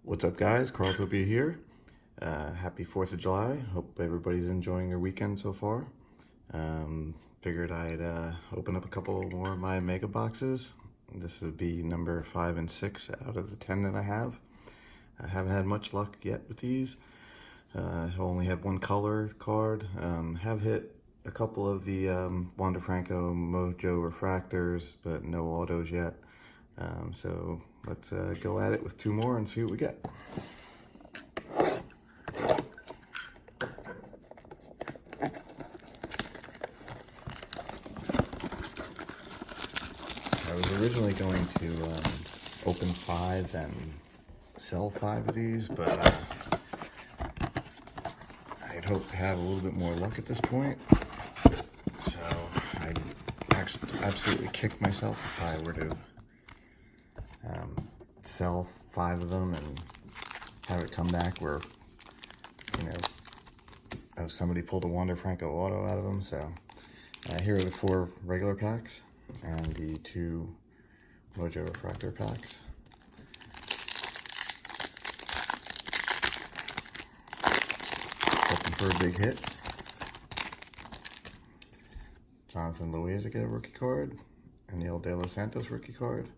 What's up, guys? Carltopia here. Happy 4th of July. Hope everybody's enjoying your weekend so far. Figured I'd open up a couple more of my mega boxes. This would be number 5 and 6 out of the 10 that I have. I haven't had much luck yet with these. I only had one color card. Have hit a couple of the Wander Franco Mojo refractors, but no autos yet. So let's go at it with two more and see what we get. I was originally going to open 5 and sell 5 of these, but I'd hoped to have a little bit more luck at this point. So I'd actually absolutely kick myself if I were to sell 5 of them and have it come back where, somebody pulled a Wander Franco auto out of them. So here are the 4 regular packs and the 2 Mojo refractor packs. Hoping for a big hit. Jonathan Loaizaga rookie card, Anil De Los Santos rookie card,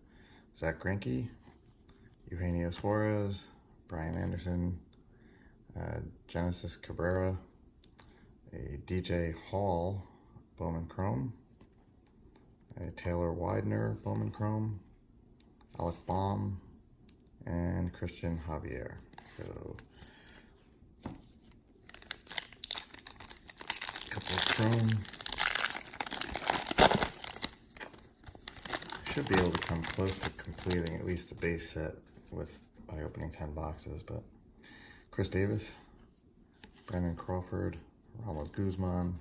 Zach Greinke, Eugenio Suarez, Brian Anderson, Genesis Cabrera, a DJ Hall Bowman Chrome, a Taylor Widener Bowman Chrome, Alec Baum, and Christian Javier. So a couple of Chrome. Should be able to come close to completing at least the base set by opening 10 boxes, but Chris Davis, Brandon Crawford, Ronald Guzman,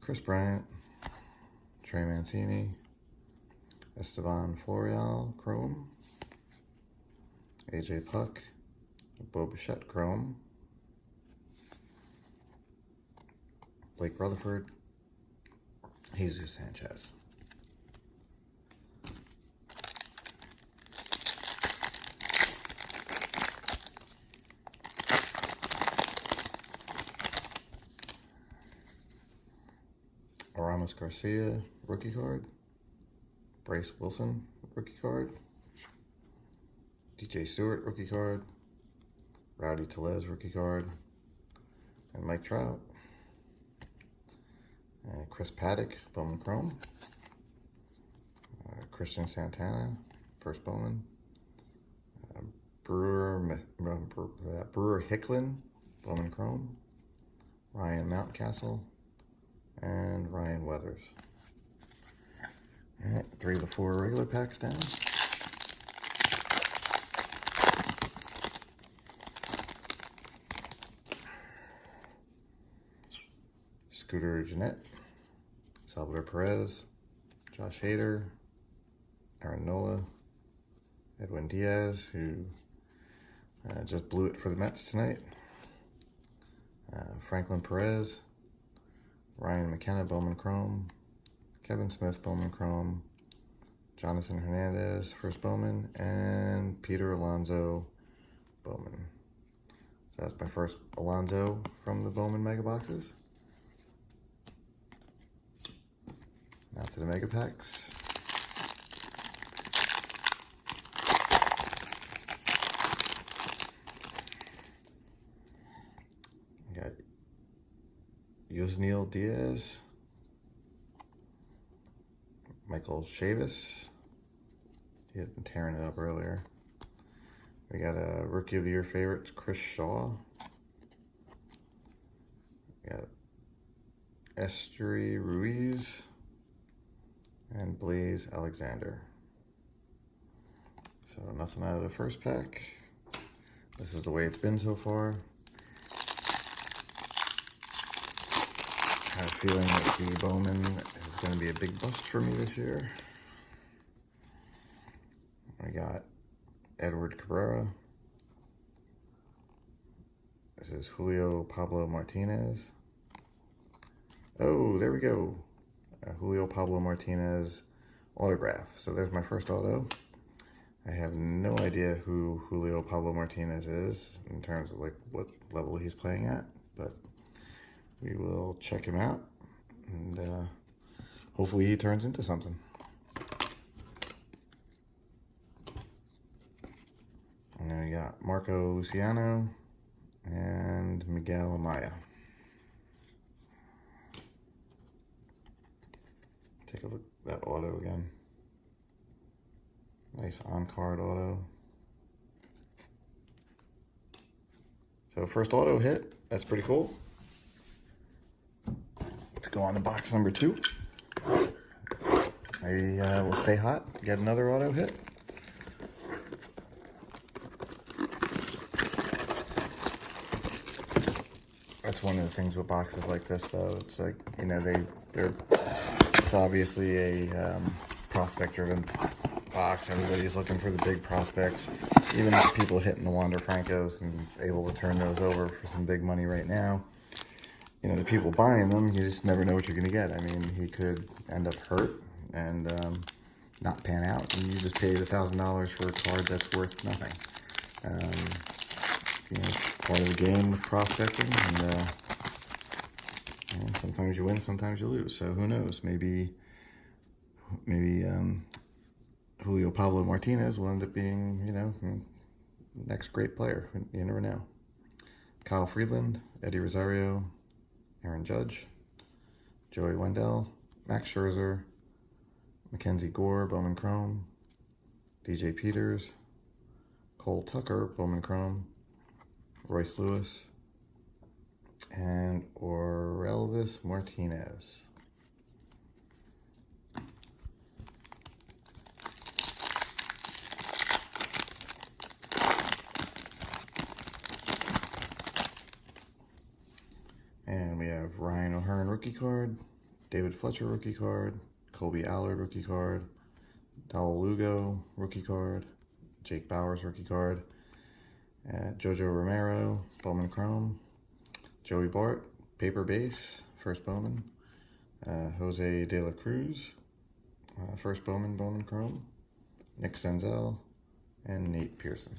Chris Bryant, Trey Mancini, Esteban Florial Chrome, AJ Puck, Bo Bichette Chrome, Blake Rutherford, Jesus Sanchez. Aramis Garcia, rookie card. Bryce Wilson, rookie card. DJ Stewart, rookie card. Rowdy Tellez, rookie card. And Mike Trout. Chris Paddock, Bowman Chrome. Christian Santana, first Bowman. Brewer Hicklin, Bowman Chrome. Ryan Mountcastle, and Ryan Weathers. All right, 3 of the 4 regular packs down. Scooter Gennett, Salvador Perez, Josh Hader, Aaron Nola, Edwin Diaz, who just blew it for the Mets tonight, Franklin Perez, Ryan McKenna, Bowman Chrome, Kevin Smith, Bowman Chrome, Jonathan Hernandez, first Bowman, and Peter Alonso, Bowman. So that's my first Alonso from the Bowman Mega Boxes. Now to the Mega Packs. We got Yusniel Diaz, Michael Chavis. He had been tearing it up earlier. We got a Rookie of the Year favorite, Chris Shaw. We got Esteury Ruiz and Blaze Alexander. So nothing out of the first pack. This is the way it's been so far. I have a feeling that the Bowman is going to be a big bust for me this year. I got Edward Cabrera. This is Julio Pablo Martinez. Oh, there we go. Julio Pablo Martinez autograph. So there's my first auto. I have no idea who Julio Pablo Martinez is in terms of like what level he's playing at, but we will check him out, and hopefully he turns into something. And then we got Marco Luciano and Miguel Amaya. Take a look at that auto again. Nice on-card auto. So first auto hit, that's pretty cool. Let's go on to box number 2. Maybe we'll stay hot, get another auto hit. That's one of the things with boxes like this, though. It's like, you know, it's obviously a prospect-driven box. Everybody's looking for the big prospects. Even people hitting the Wander Francos and able to turn those over for some big money right now. You know, the people buying them, you just never know what you're going to get. I mean, he could end up hurt and not pan out, and you just paid $1,000 for a card that's worth nothing. You know, it's part of the game with prospecting, and you know, sometimes you win, sometimes you lose. So who knows? Maybe Julio Pablo Martinez will end up being, you know, next great player. You never know. Kyle Freeland, Eddie Rosario, Aaron Judge, Joey Wendell, Max Scherzer, Mackenzie Gore, Bowman Chrome, DJ Peters, Cole Tucker, Bowman Chrome, Royce Lewis, and Orelvis Martinez. And we have Ryan O'Hearn rookie card, David Fletcher rookie card, Colby Allard rookie card, Dal Lugo rookie card, Jake Bowers rookie card, Jojo Romero, Bowman Chrome, Joey Bart, paper base, first Bowman, Jose De La Cruz, first Bowman, Bowman Chrome, Nick Senzel, and Nate Pearson.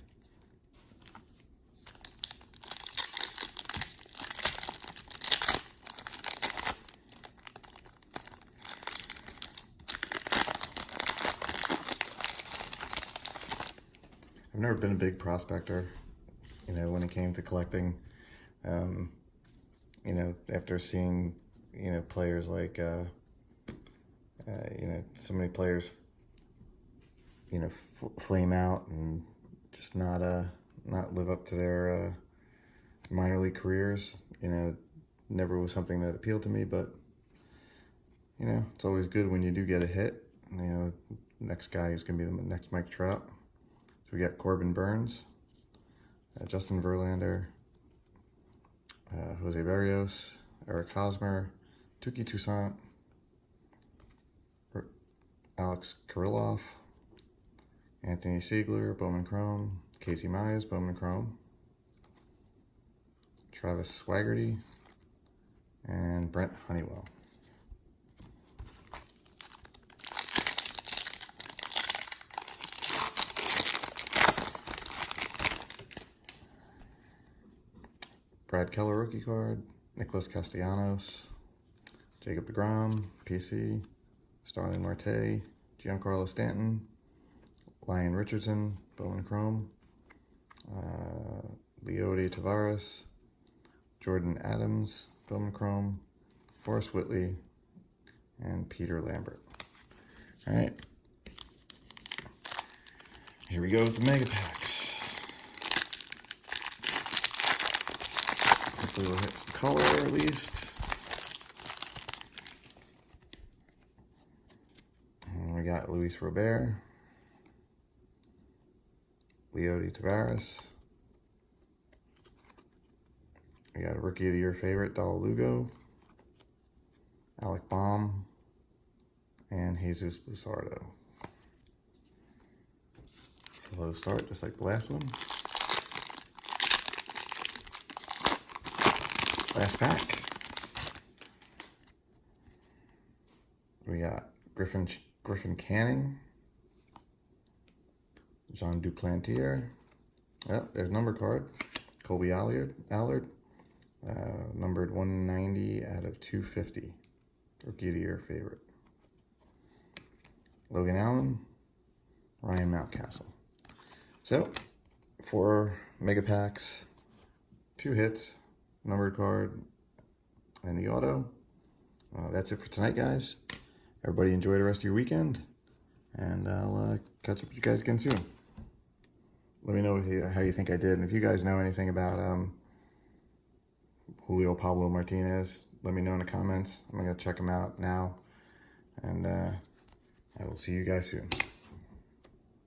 I've never been a big prospector, you know, when it came to collecting. You know, after seeing, you know, players like, you know, so many players, you know, flame out and just not live up to their minor league careers. You know, never was something that appealed to me, but, you know, it's always good when you do get a hit. You know, next guy is going to be the next Mike Trout. So we got Corbin Burns, Justin Verlander, Jose Barrios, Eric Hosmer, Tuki Toussaint, Alex Kirilloff, Anthony Siegler, Bowman Chrome, Casey Mize, Bowman Chrome, Travis Swaggerty, and Brent Honeywell. Brad Keller rookie card, Nicholas Castellanos, Jacob deGrom, PC, Starling Marte, Giancarlo Stanton, Ryan Richardson, Bowman Chrome, Leody Tavares, Jordan Adams, Bowman Chrome, Forrest Whitley, and Peter Lambert. All right, here we go with the mega packs. Hopefully we'll hit some color at least. And we got Luis Robert, Leody Tavares. We got a Rookie of the Year favorite, Dal Lugo, Alec Baum, and Jesus Luzardo. Slow start, just like the last one. Last pack. We got Griffin Canning, Jean Duplantier. Oh, there's number card. Colby Allard. Numbered 190 out of 250. Rookie of the Year favorite. Logan Allen. Ryan Mountcastle. So, 4 mega packs, 2 hits, numbered card, and the auto. That's it for tonight, guys. Everybody enjoy the rest of your weekend, and I'll catch up with you guys again soon. Let me know how you think I did, and if you guys know anything about Julio Pablo Martinez, let me know in the comments. I'm going to check him out now, and I will see you guys soon.